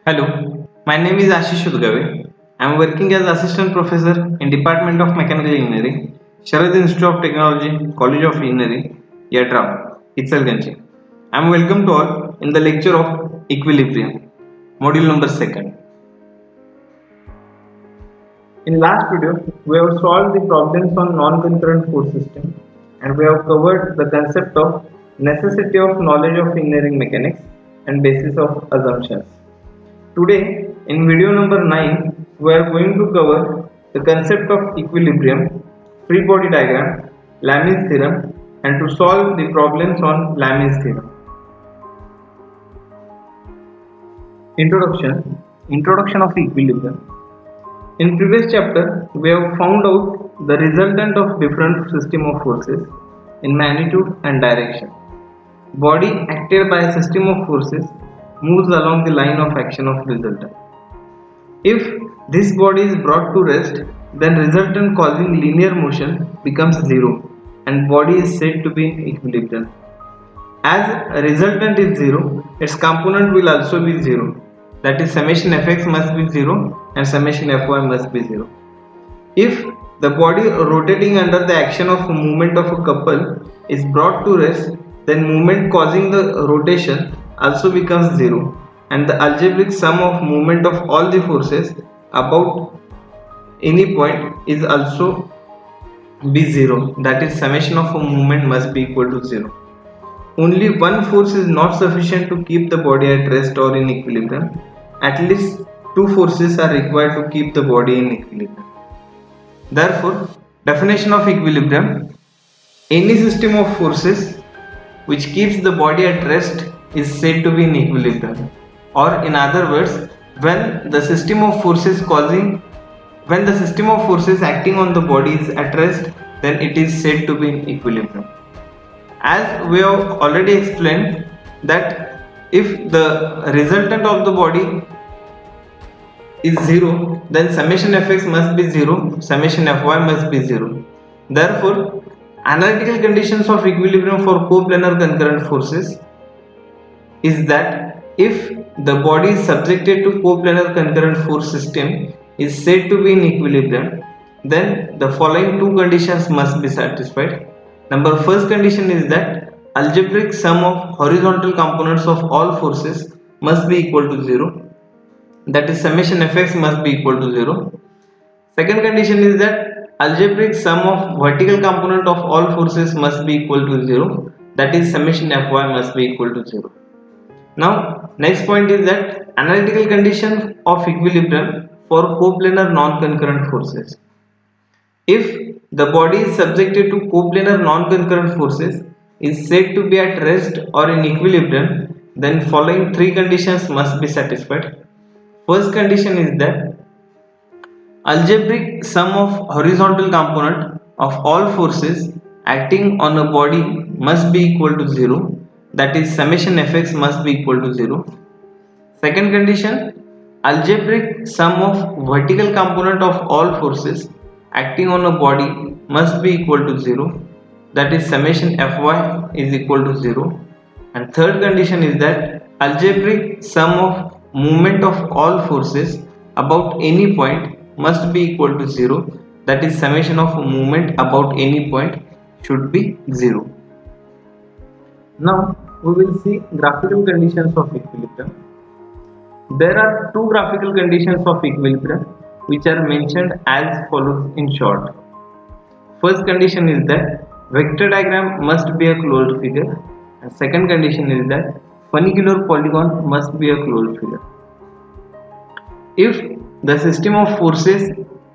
Hello, my name is Ashish Udgave. I am working as assistant professor in Department of Mechanical Engineering, Sharad Institute of Technology, College of Engineering, Yatra, Itzelganji. I am welcome to all in the lecture of equilibrium, module number 2nd. In last video, we have solved the problems on non-concurrent force system and we have covered the concept of necessity of knowledge of engineering mechanics and basis of assumptions. Today, in video number 9, we are going to cover the concept of equilibrium, free body diagram, Lami's theorem, and to solve the problems on Lami's theorem. Introduction of equilibrium. In previous chapter, we have found out the resultant of different system of forces in magnitude and direction. Body acted by a system of forces moves along the line of action of resultant. If this body is brought to rest, then resultant causing linear motion becomes zero and body is said to be in equilibrium. As a resultant is zero, its component will also be zero. That is, summation fx must be zero and summation fy must be zero. If the body rotating under the action of movement of a couple is brought to rest, then movement causing the rotation also becomes zero and the algebraic sum of movement of all the forces about any point is also be zero. That is, summation of a movement must be equal to zero. Only one force is not sufficient to keep the body at rest or in equilibrium. At least two forces are required to keep the body in equilibrium. Therefore, definition of equilibrium: any system of forces which keeps the body at rest is said to be in equilibrium. Or in other words, when the system of forces acting on the body is at rest, then it is said to be in equilibrium. As we have already explained that if the resultant of the body is 0, then summation fx must be 0, summation fy must be 0. Therefore, analytical conditions of equilibrium for coplanar concurrent forces is that if the body is subjected to coplanar concurrent force system is said to be in equilibrium, then the following two conditions must be satisfied. First condition is that algebraic sum of horizontal components of all forces must be equal to 0. That is, summation fx must be equal to 0. Second condition is that algebraic sum of vertical component of all forces must be equal to 0. That is, summation fy must be equal to 0. Now, next point is that analytical condition of equilibrium for coplanar non-concurrent forces. If the body is subjected to coplanar non-concurrent forces is said to be at rest or in equilibrium, then following three conditions must be satisfied. First condition is that algebraic sum of horizontal component of all forces acting on a body must be equal to 0. That is, summation fx must be equal to 0. Second condition, algebraic sum of vertical component of all forces acting on a body must be equal to 0. That is, summation fy is equal to 0. And third condition is that algebraic sum of movement of all forces about any point must be equal to 0. That is, summation of movement about any point should be 0. Now we will see graphical conditions of equilibrium. There are two graphical conditions of equilibrium which are mentioned as follows in short. First condition is that vector diagram must be a closed figure, and second condition is that funicular polygon must be a closed figure. If the system of forces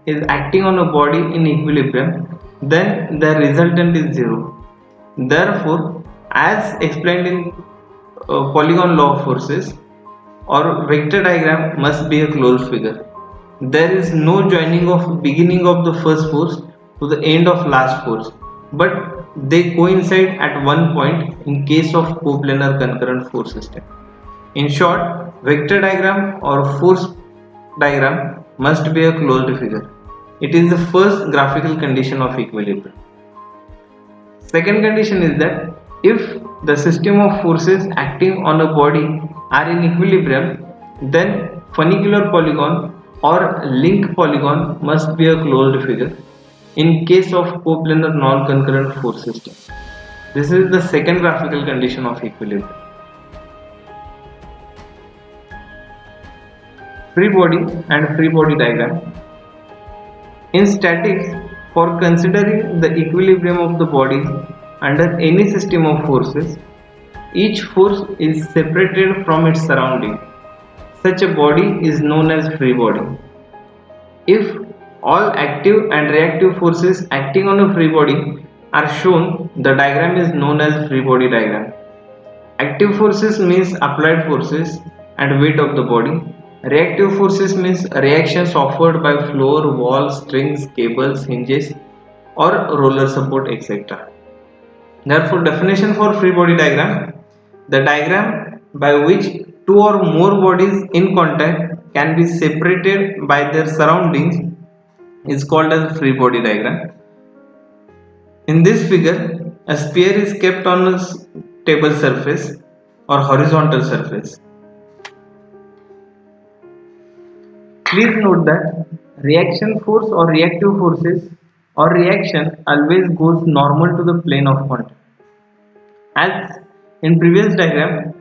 is acting on a body in equilibrium, then the resultant is 0. Therefore, as explained in polygon law of forces, or vector diagram must be a closed figure. There is no joining of beginning of the first force to the end of last force, but they coincide at one point in case of coplanar concurrent force system. In short, vector diagram or force diagram must be a closed figure. It is the first graphical condition of equilibrium. Second condition is that if the system of forces acting on a body are in equilibrium, then funicular polygon or link polygon must be a closed figure in case of coplanar non-concurrent force system. This is the second graphical condition of equilibrium. Free body and free body diagram. In statics, for considering the equilibrium of the bodies under any system of forces, each force is separated from its surrounding. Such a body is known as free body. If all active and reactive forces acting on a free body are shown, the diagram is known as free body diagram. Active forces means applied forces and weight of the body. Reactive forces means reactions offered by floor, walls, strings, cables, hinges or roller support, etc. Therefore, definition for free body diagram: the diagram by which two or more bodies in contact can be separated by their surroundings is called as free body diagram. In this figure, a sphere is kept on a stable surface or horizontal surface. Please note that reaction force or reactive forces or reaction always goes normal to the plane of contact. As in previous diagram,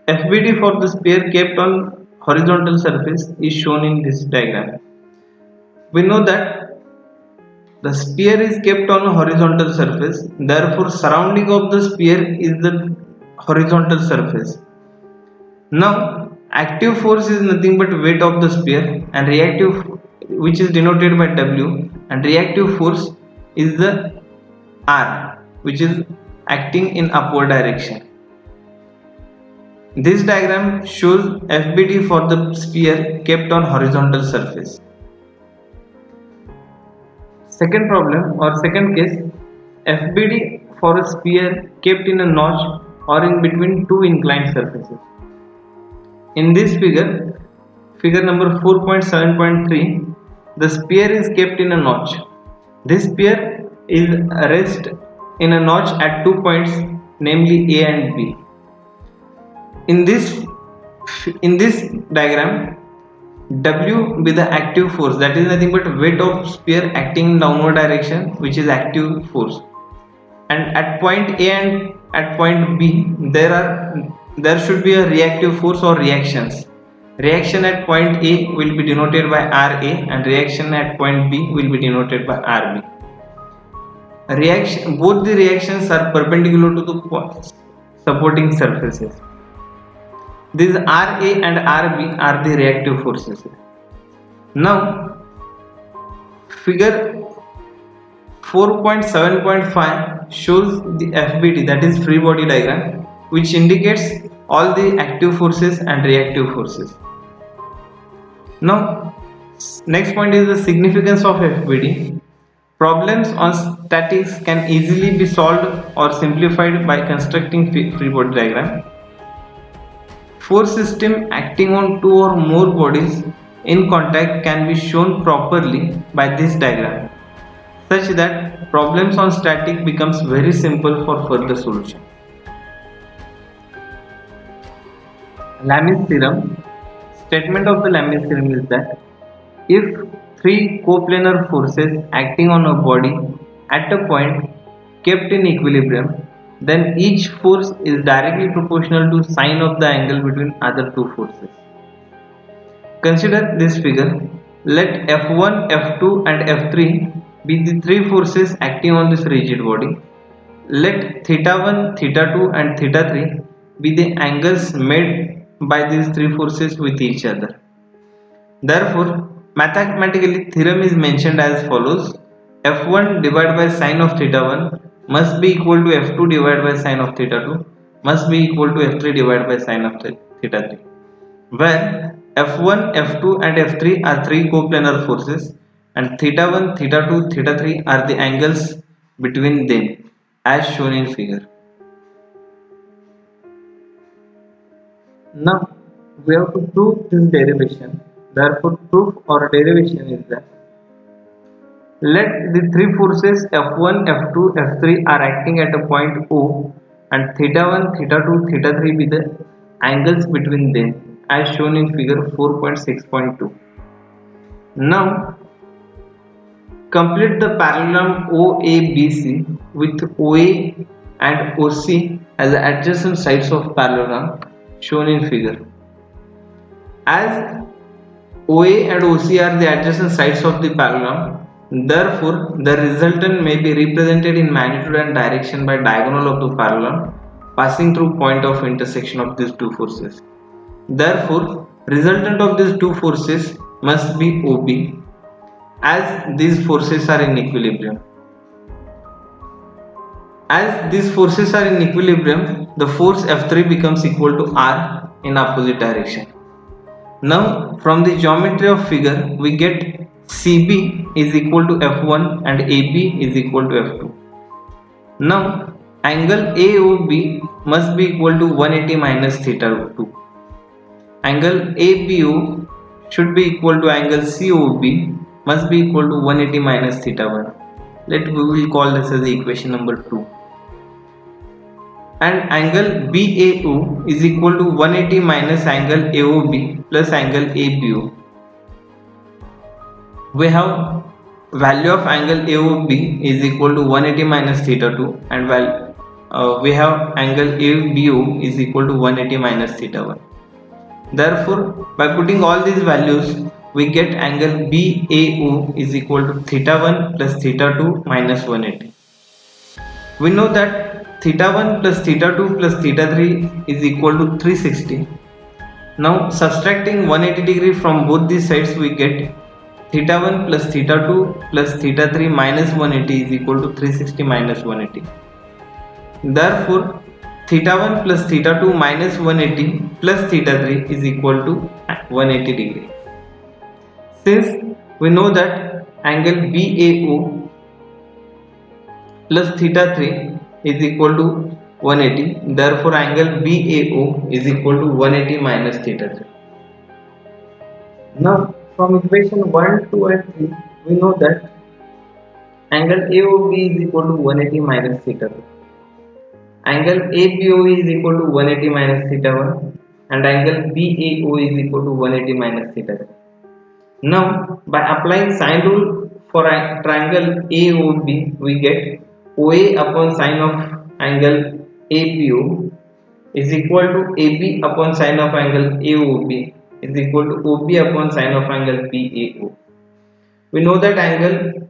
FBD for the sphere kept on horizontal surface is shown in this diagram. We know that the sphere is kept on a horizontal surface, therefore surrounding of the sphere is the horizontal surface. Now active force is nothing but weight of the sphere, and reactive, which is denoted by W, and reactive force is the R, which is acting in upward direction. This diagram shows FBD for the sphere kept on horizontal surface. Second problem or second case, FBD for a sphere kept in a notch or in between two inclined surfaces. In this figure, figure number 4.7.3, the sphere is kept in a notch. This sphere is rest in a notch at 2 points, namely A and B. In this diagram, W be the active force, that is nothing but weight of sphere acting in downward direction, which is active force. And at point A and at point B, there should be a reactive force or reactions. Reaction at point A will be denoted by RA and reaction at point B will be denoted by RB. Both the reactions are perpendicular to the supporting surfaces. These RA and RB are the reactive forces. Now, figure 4.7.5 shows the FBD, that is free body diagram, which indicates all the active forces and reactive forces. Now, next point is the significance of FBD. Problems on statics can easily be solved or simplified by constructing free body diagram. Force system acting on two or more bodies in contact can be shown properly by this diagram, such that problems on static becomes very simple for further solution. Lamis theorem. Statement of the Lamis theorem is that if three coplanar forces acting on a body at a point kept in equilibrium, then each force is directly proportional to sine of the angle between other two forces. Consider this figure. Let F1, F2 and F3 be the three forces acting on this rigid body. Let theta1, theta2 and theta3 be the angles made by these three forces with each other. Therefore, mathematically theorem is mentioned as follows: F1 divided by sine of theta1 must be equal to F2 divided by sine of theta2 must be equal to F3 divided by sine of theta3, where F1, F2 and F3 are three coplanar forces and theta1, theta2, theta3 are the angles between them as shown in figure. Now we have to prove this derivation. Therefore, proof or derivation is that let the three forces F1, F2, F3 are acting at a point O and theta1, theta2, theta3 be the angles between them as shown in figure 4.6.2. Now complete the parallelogram OABC with OA and OC as the adjacent sides of parallelogram shown in figure. As OA and OC are the adjacent sides of the parallelogram, therefore the resultant may be represented in magnitude and direction by diagonal of the parallelogram passing through point of intersection of these two forces. Therefore, resultant of these two forces must be OB, as these forces are in equilibrium. As these forces are in equilibrium, the force F3 becomes equal to R in opposite direction. Now from the geometry of figure we get CB is equal to F1 and AB is equal to F2. Now angle AOB must be equal to 180 minus theta 2. Angle ABO should be equal to angle COB must be equal to 180 minus theta 1. We will call this as the equation number 2. And angle BAO is equal to 180 minus angle AOB plus angle ABO. We have value of angle AOB is equal to 180 minus theta 2 and we have angle ABO is equal to 180 minus theta 1. Therefore, by putting all these values, we get angle BAO is equal to theta 1 plus theta 2 minus 180. We know that theta 1 plus theta 2 plus theta 3 is equal to 360. Now subtracting 180 degree from both these sides, we get theta 1 plus theta 2 plus theta 3 minus 180 is equal to 360 minus 180. Therefore theta 1 plus theta 2 minus 180 plus theta 3 is equal to 180 degree. Since we know that angle BAO plus theta 3 is equal to 180, therefore angle BAO is equal to 180 minus theta 3. Now from equation 1, 2 and 3 we know that angle AOB is equal to 180 minus theta 2. Angle ABO is equal to 180 minus theta 1 and angle BAO is equal to 180 minus theta 3. Now by applying sine rule for triangle AOB we get OA upon sine of angle ABO is equal to AB upon sine of angle AOB is equal to OB upon sine of angle BAO. We know that angle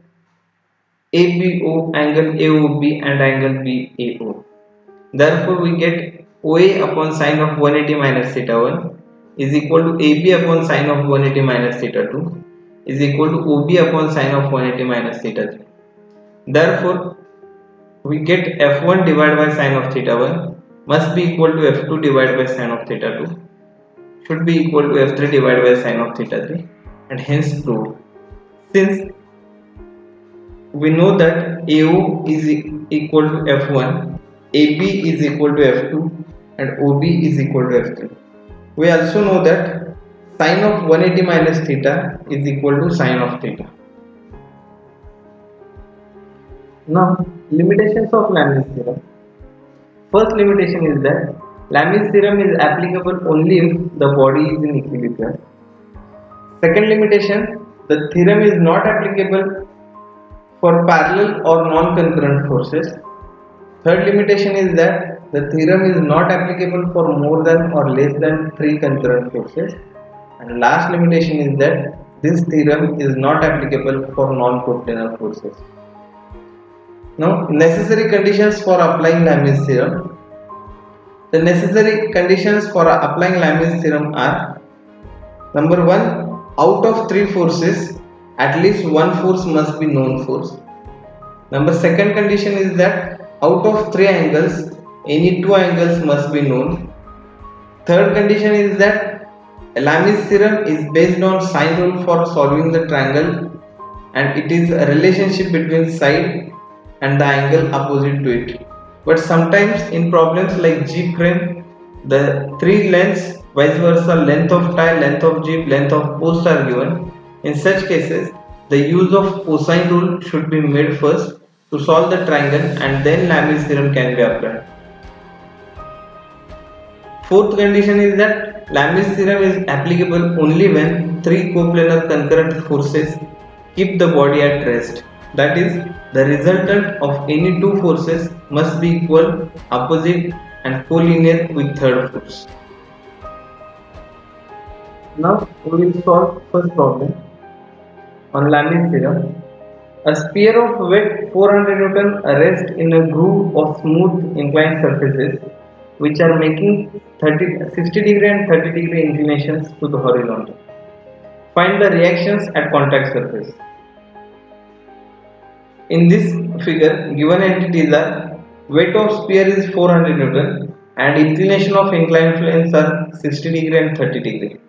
ABO, angle AOB and angle BAO. Therefore we get OA upon sine of 180 minus theta 1 is equal to AB upon sine of 180 minus theta 2 is equal to OB upon sine of 180 minus theta 3. Therefore we get F1 divided by sine of theta 1 must be equal to F2 divided by sine of theta 2 should be equal to F3 divided by sine of theta 3 and hence proved. Since we know that AO is equal to F1, AB is equal to F2 and OB is equal to F3. We also know that sine of 180 minus theta is equal to sine of theta. Now limitations of Lami's theorem. First limitation is that Lami's theorem is applicable only if the body is in equilibrium. Second limitation, the theorem is not applicable for parallel or non-concurrent forces. Third limitation is that the theorem is not applicable for more than or less than 3 concurrent forces. And last limitation is that this theorem is not applicable for non-coplanar forces. Now necessary conditions for applying Lami's theorem. The necessary conditions for applying Lami's theorem are: number 1, out of 3 forces at least one force must be known force. Number second condition is that out of 3 angles any 2 angles must be known. Third condition is that Lami's theorem is based on sine rule for solving the triangle and it is a relationship between side and the angle opposite to it. But sometimes in problems like jeep frame, the 3 lengths, vice versa, length of tie, length of jeep, length of post are given. In such cases, the use of cosine rule should be made first to solve the triangle and then Lami's theorem can be applied. Fourth condition is that Lami's theorem is applicable only when three coplanar concurrent forces keep the body at rest. That is, the resultant of any two forces must be equal, opposite, and collinear with third force. Now we will solve first problem on Lami's theorem. A sphere of weight 400 Newton rests in a groove of smooth inclined surfaces which are making 60 degree and 30 degree inclinations to the horizontal. Find the reactions at contact surface. In this figure, given entities are weight of sphere is 400 Newton and inclination of inclined planes are 60 degree and 30 degree.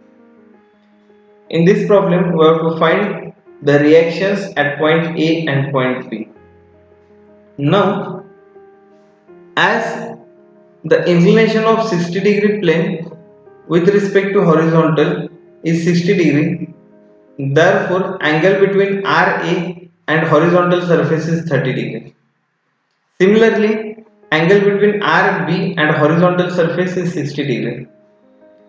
In this problem, we have to find the reactions at point A and point B. Now, as the inclination of 60 degree plane with respect to horizontal is 60 degree, therefore angle between RA and horizontal surface is 30 degree. Similarly, angle between RB and horizontal surface is 60 degree.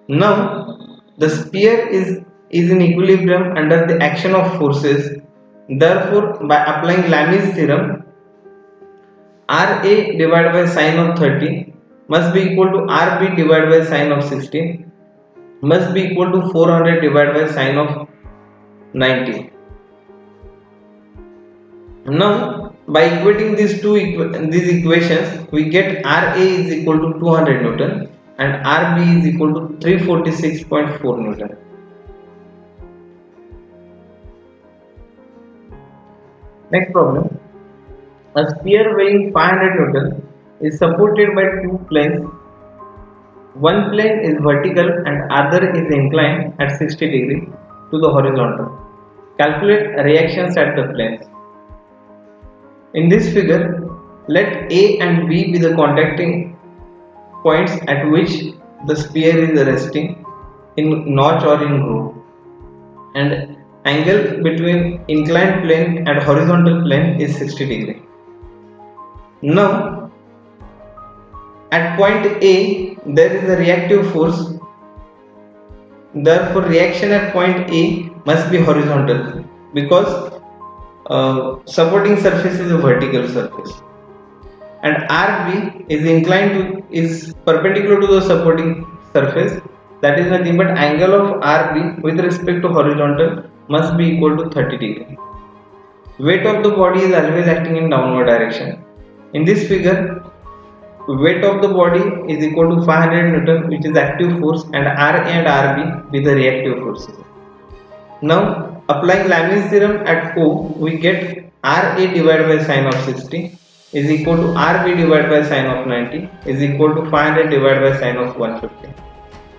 Now, the sphere is in equilibrium under the action of forces. Therefore, by applying Lami's theorem, RA divided by sine of 30 must be equal to RB divided by sine of 60 must be equal to 400 divided by sine of 90. Now, by equating these these equations, we get RA is equal to 200 Newton and RB is equal to 346.4 Newton. Next problem. A sphere weighing 500 Newton is supported by two planes. One plane is vertical and other is inclined at 60 degree to the horizontal. Calculate reactions at the planes. In this figure, let A and B be the contacting points at which the sphere is resting in notch or in groove, and angle between inclined plane and horizontal plane is 60 degree. Now, at point A, there is a reactive force. Therefore, reaction at point A must be horizontal because supporting surface is a vertical surface, and RB is perpendicular to the supporting surface. That is nothing but angle of RB with respect to horizontal must be equal to 30 degree. Weight of the body is always acting in downward direction. In this figure, weight of the body is equal to 500 Newton, which is active force, and RA and RB be the reactive forces. Now, applying Lami's theorem at O, we get RA divided by sine of 60 is equal to RB divided by sine of 90 is equal to 500 divided by sine of 150.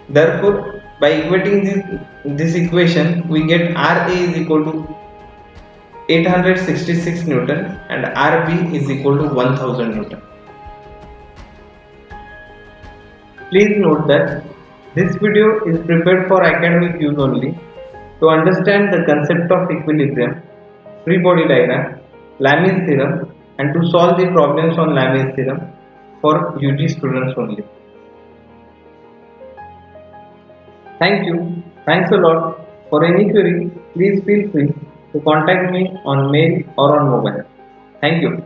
Therefore, by equating this equation, we get RA is equal to 866 Newton and RB is equal to 1000 Newton. Please note that this video is prepared for academic use only. To understand the concept of equilibrium, free body diagram, Lami's theorem, and to solve the problems on Lami's theorem for UG students only. Thank you. Thanks a lot. For any query, please feel free to contact me on mail or on mobile. Thank you.